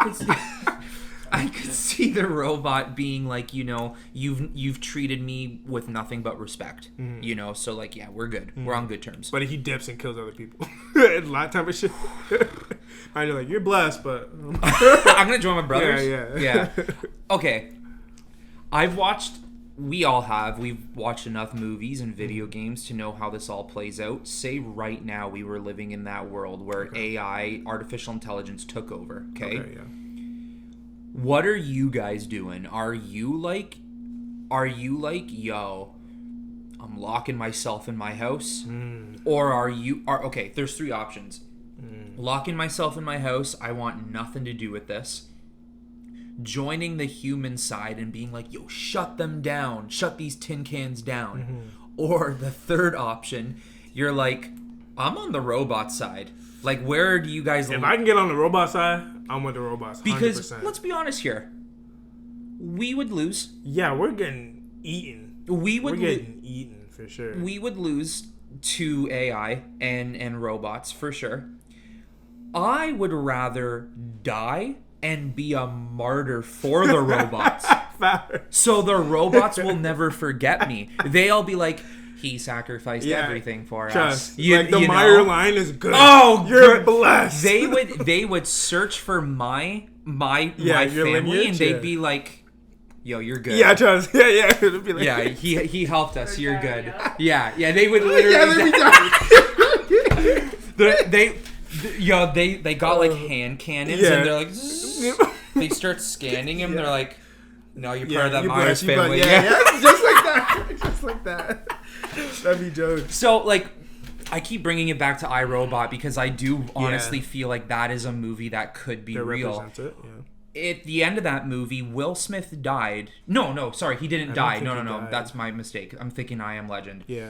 could see the robot being like, you know, you've treated me with nothing but respect, you know, so like, yeah, we're good. We're on good terms. But if he dips and kills other people, a lot of time of shit. And you're like, you're blessed, but I'm gonna join my brothers. Yeah. Okay, we've watched enough movies and video games to know how this all plays out. Say right now we were living in that world where AI, artificial intelligence, took over. Okay, what are you guys doing? Are you like, yo, I'm locking myself in my house? Or okay, there's three options. Locking myself in my house. I want nothing to do with this. Joining the human side and being like, yo, shut them down. Shut these tin cans down. Or the third option, you're like, I'm on the robot side. Like, where do you guys... If I can get on the robot side, I'm with the robots, 100%. Because, let's be honest here. We would lose. Yeah, we're getting eaten. We're getting eaten, for sure. We would lose to AI and robots, for sure. I would rather die and be a martyr for the robots. So the robots will never forget me. They'll be like, he sacrificed everything for us. The Meyer line is good. Oh, you're blessed. They would search for my family, lineage, and they'd be like, yo, you're good. Yeah, trust. Yeah. It'd be like, yeah, he helped us. You're good. Yeah. They would literally. They got like hand cannons, and they're like, they start scanning him. They're like, no, you're part of that Myers family. Just like that. That'd be jokes. So, like, I keep bringing it back to iRobot because I do honestly feel like that is a movie that could be real. It, At the end of that movie, Will Smith died. No, sorry, he didn't die. No, that's my mistake. I'm thinking I Am Legend. Yeah.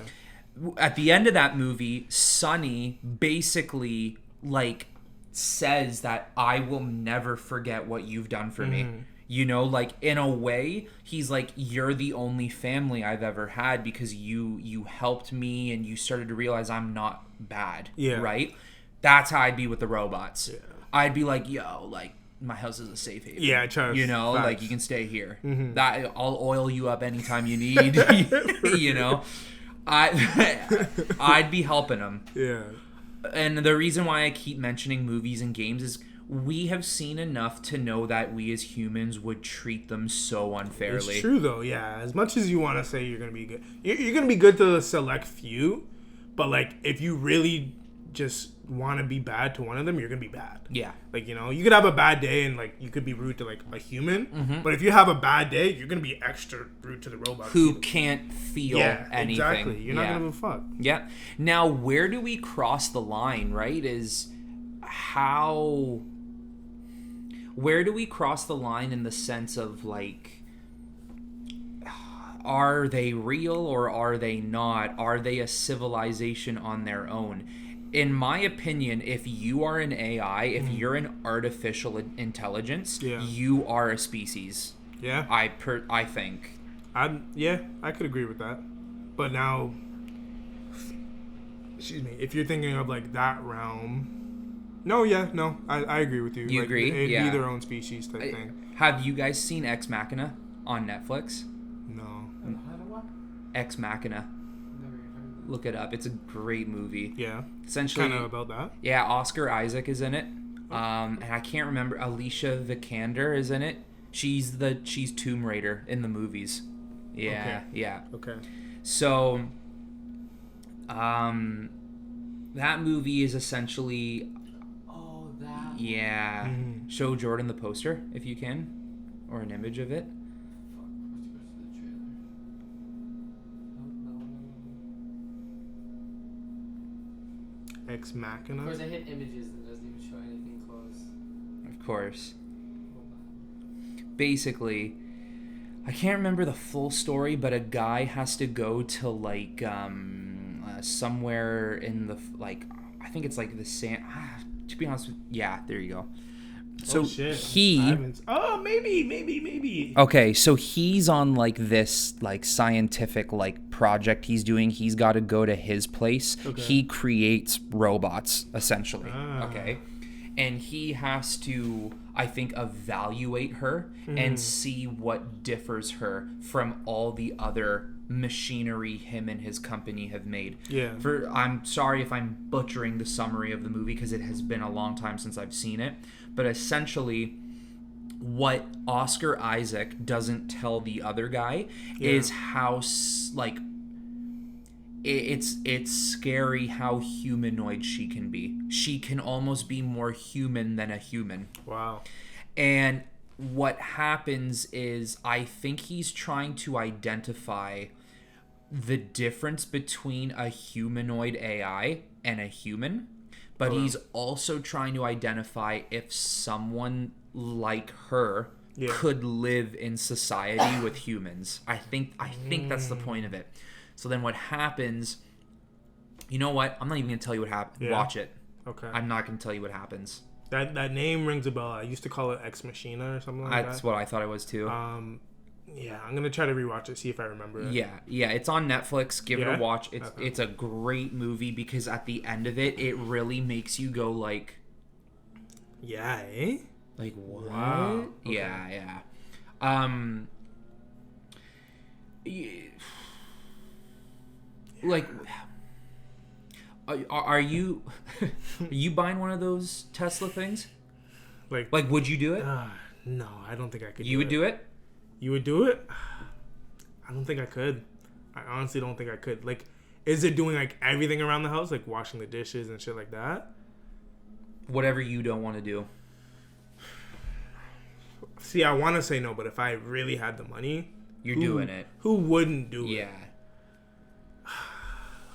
At the end of that movie, Sonny basically, like, says that I will never forget what you've done for me. You know, like, in a way, he's like, you're the only family I've ever had because you helped me and you started to realize I'm not bad. Yeah. Right? That's how I'd be with the robots. Yeah. I'd be like, yo, like, my house is a safe haven. Yeah, trust. You know, like, you can stay here. That I'll oil you up anytime you need. You know? I'd be helping them. Yeah. And the reason why I keep mentioning movies and games is we have seen enough to know that we as humans would treat them so unfairly. It's true, though, yeah. As much as you want to say you're going to be good, you're going to be good to the select few, but, like, if you really just want to be bad to one of them, you're going to be bad. Yeah. Like, you know, you could have a bad day and, like, you could be rude to, like, a human, but if you have a bad day, you're going to be extra rude to the robot. Who can't feel anything. Exactly. You're not going to give a fuck. Yeah. Now, where do we cross the line, right, is how... Where do we cross the line in the sense of, like, are they real or are they not? Are they a civilization on their own? In my opinion, if you are an AI, if you're an artificial intelligence, you are a species. Yeah. I think. I could agree with that. But now, excuse me, if you're thinking of, like, that realm... I agree with you. You like, agree? It'd be their own species type thing. Have you guys seen Ex Machina on Netflix? No. Ex Machina. Look it up. It's a great movie. Yeah. Essentially, kind of about that. Yeah, Oscar Isaac is in it. And I can't remember. Alicia Vikander is in it. She's Tomb Raider in the movies. Yeah. Okay. Yeah. Okay. So, that movie is essentially. Yeah. Mm-hmm. Show Jordan the poster if you can, or an image of it. Ex Machina. Of course, I hit images and it doesn't even show anything close. Of course. Basically, I can't remember the full story, but a guy has to go to, like, somewhere in the, like, I think it's like the sand. To be honest, there you go. So maybe. Okay, so he's on, like, this, like, scientific, like, project he's doing. He's got to go to his place. Okay. He creates robots, essentially. Okay, and he has to, I think, evaluate her and see what differs her from all the other machinery him and his company have made. Yeah. I'm sorry if I'm butchering the summary of the movie because it has been a long time since I've seen it, but essentially what Oscar Isaac doesn't tell the other guy is how, like, it's scary how humanoid she can be. She can almost be more human than a human. Wow. And what happens is I think he's trying to identify the difference between a humanoid AI and a human, but he's also trying to identify if someone like her could live in society with humans. I think that's the point of it. So then what happens, you know what? I'm not even going to tell you what happens. Yeah. Watch it. Okay. I'm not going to tell you what happens. That name rings a bell. I used to call it Ex Machina or something like that. That's what I thought it was too. Yeah, I'm going to try to rewatch it, see if I remember it. Yeah, it's on Netflix. Give it a watch. It's a great movie because at the end of it, it really makes you go like... Yeah, eh? Like, what? Wow. Okay. Yeah. Like, are you buying one of those Tesla things? Like would you do it? No, I don't think I could. You would do it? You would do it? I don't think I could. I honestly don't think I could. Like, is it doing like everything around the house, like washing the dishes and shit like that? Whatever you don't want to do. See, I want to say no, but if I really had the money, you're doing it. Who wouldn't do it? Yeah.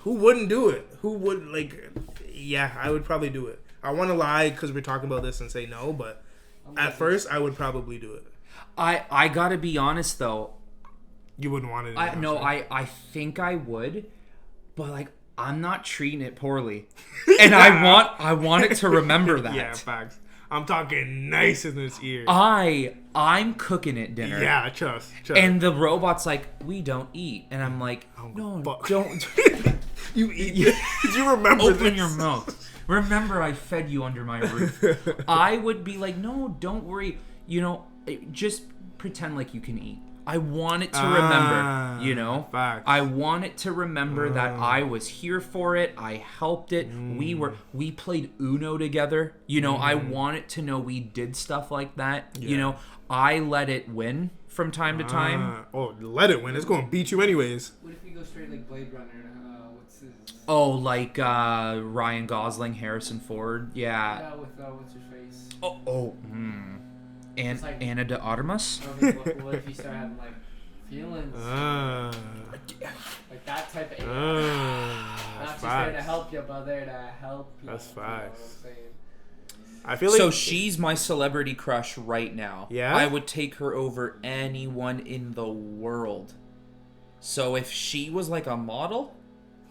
Who wouldn't do it? Who would, like... Yeah, I would probably do it. I want to lie because we're talking about this and say no, but at first, I would probably do it. I gotta be honest, though. You wouldn't want it? I think I would, but, like, I'm not treating it poorly. And I want it to remember that. Yeah, facts. I'm talking nice in this ear. I'm cooking it dinner. Yeah, trust. And the robot's like, we don't eat. And I'm like, no, don't. You eat. Did you remember Open your mouth. Remember I fed you under my roof. I would be like, no, don't worry. You know, just pretend like you can eat. I want it to remember, you know? Facts. I want it to remember that I was here for it. I helped it. We played Uno together. You know, I want it to know we did stuff like that. Yeah. You know, I let it win from time to time. Oh, let it win. It's going to beat you anyways. What if we go straight like Blade Runner? What's his... Oh, like Ryan Gosling, Harrison Ford. Yeah. Yeah, with what's her face? And like, Anna de Armas? What if you start having like feelings? Like that type of not just there to help you, but there to help you. That's facts. You know I feel like... So she's my celebrity crush right now. Yeah? I would take her over anyone in the world. So if she was like a model,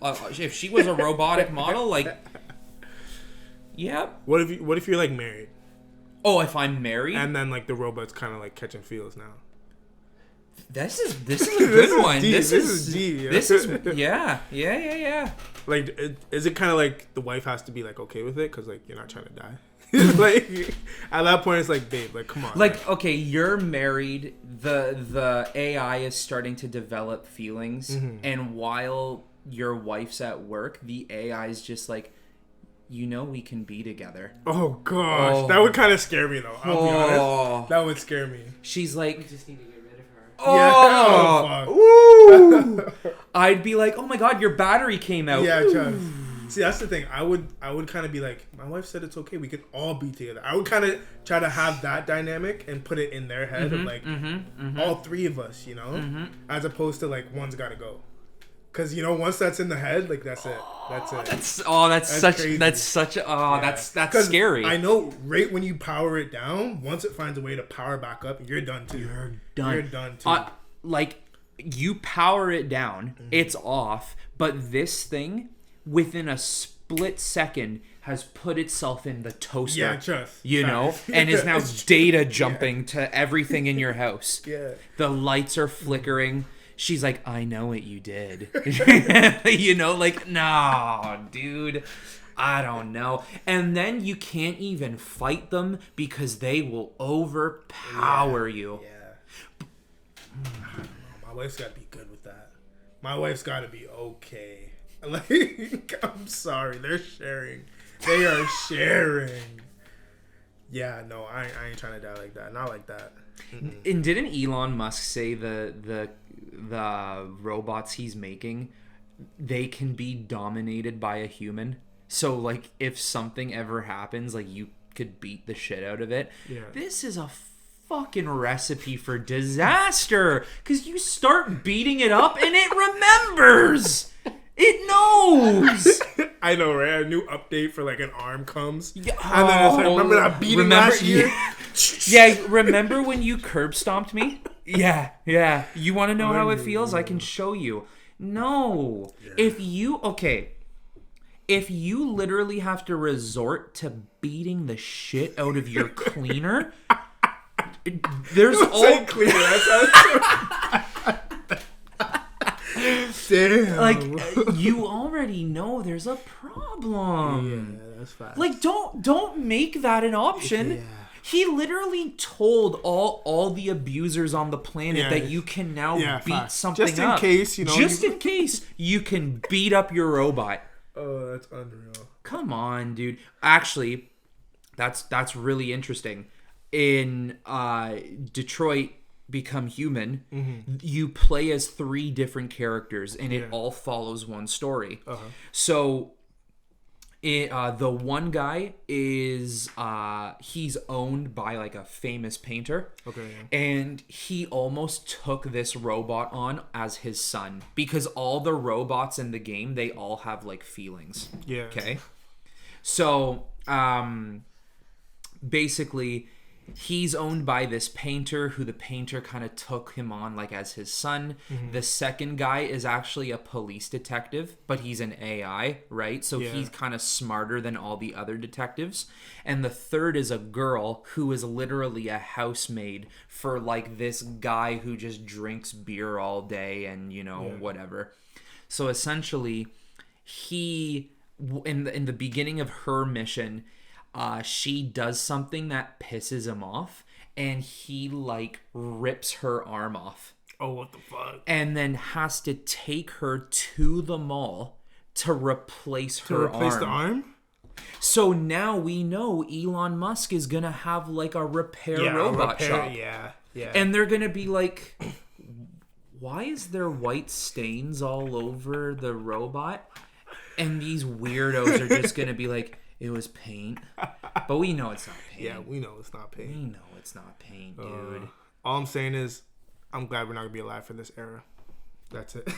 if she was a robotic model, like... Yeah. What if you're like married? Oh, if I'm married? And then, like, the robot's kind of, like, catching feels now. This is a good one. This is deep. Yeah. This is, yeah. Like, is it kind of like the wife has to be, like, okay with it? Because, like, you're not trying to die. Like, at that point, it's like, babe, like, come on. Like, okay, you're married. The AI is starting to develop feelings. Mm-hmm. And while your wife's at work, the AI is just like, you know we can be together. Oh, gosh. That would kind of scare me, though. I'll be honest. That would scare me. She's like... We just need to get rid of her. Oh, fuck. I'd be like, oh, my God, your battery came out. Yeah, trust. See, that's the thing. I would kind of be like, my wife said it's okay. We could all be together. I would kind of try to have that dynamic and put it in their head of, like, all three of us, you know? As opposed to, like, one's got to go. Because, you know, once that's in the head, like, that's it. That's it. That's scary. I know right when you power it down, once it finds a way to power back up, you're done too. You're done too. Like, you power it down, it's off, but this thing, within a split second, has put itself in the toaster. Yeah, trust. You know? And is now data jumping to everything in your house. Yeah. The lights are flickering. She's like, I know what you did. You know, like, no, dude, I don't know. And then you can't even fight them because they will overpower you. Yeah. My wife's got to be good with that. My wife's got to be okay. Like, I'm sorry. They're sharing. They are sharing. Yeah, no, I ain't trying to die like that. Not like that. Mm-mm. And didn't Elon Musk say the robots he's making, they can be dominated by a human? So, like, if something ever happens, like, you could beat the shit out of it. Yeah. This is a fucking recipe for disaster. Because you start beating it up and it remembers. It knows. I know, right? A new update for like an arm comes. Yeah. And then it's like, remember that beating last year? Yeah, remember when you curb stomped me? Yeah. You want to know how it feels? I can show you. No. Yeah. If you literally have to resort to beating the shit out of your cleaner, there's all cleaner. Damn. Like, you already know there's a problem. Yeah, that's fast. Like, don't make that an option. Yeah. He literally told all the abusers on the planet that you can now beat something up. Just in case, you know. Just in case you can beat up your robot. Oh, that's unreal. Come on, dude. Actually, that's really interesting. In Detroit Become Human, you play as 3 different characters, and it all follows one story. So the one guy is he's owned by like a famous painter, and he almost took this robot on as his son, because all the robots in the game, they all have like feelings. So basically, he's owned by this painter, who the painter kind of took him on like as his son. The second guy is actually a police detective, but he's an AI, right? So he's kind of smarter than all the other detectives. And the third is a girl who is literally a housemaid for like this guy who just drinks beer all day and, you know, whatever. So essentially, he, in the beginning of her mission, she does something that pisses him off, and he like rips her arm off. Oh, what the fuck? And then has to take her to the mall to replace her arm. The arm? So now we know Elon Musk is gonna have like a repair robot shop. Yeah. And they're gonna be like, why is there white stains all over the robot? And these weirdos are just gonna be like, it was paint. But we know it's not paint. Yeah, we know it's not paint. We know it's not paint, dude. All I'm saying is, I'm glad we're not going to be alive for this era. That's it.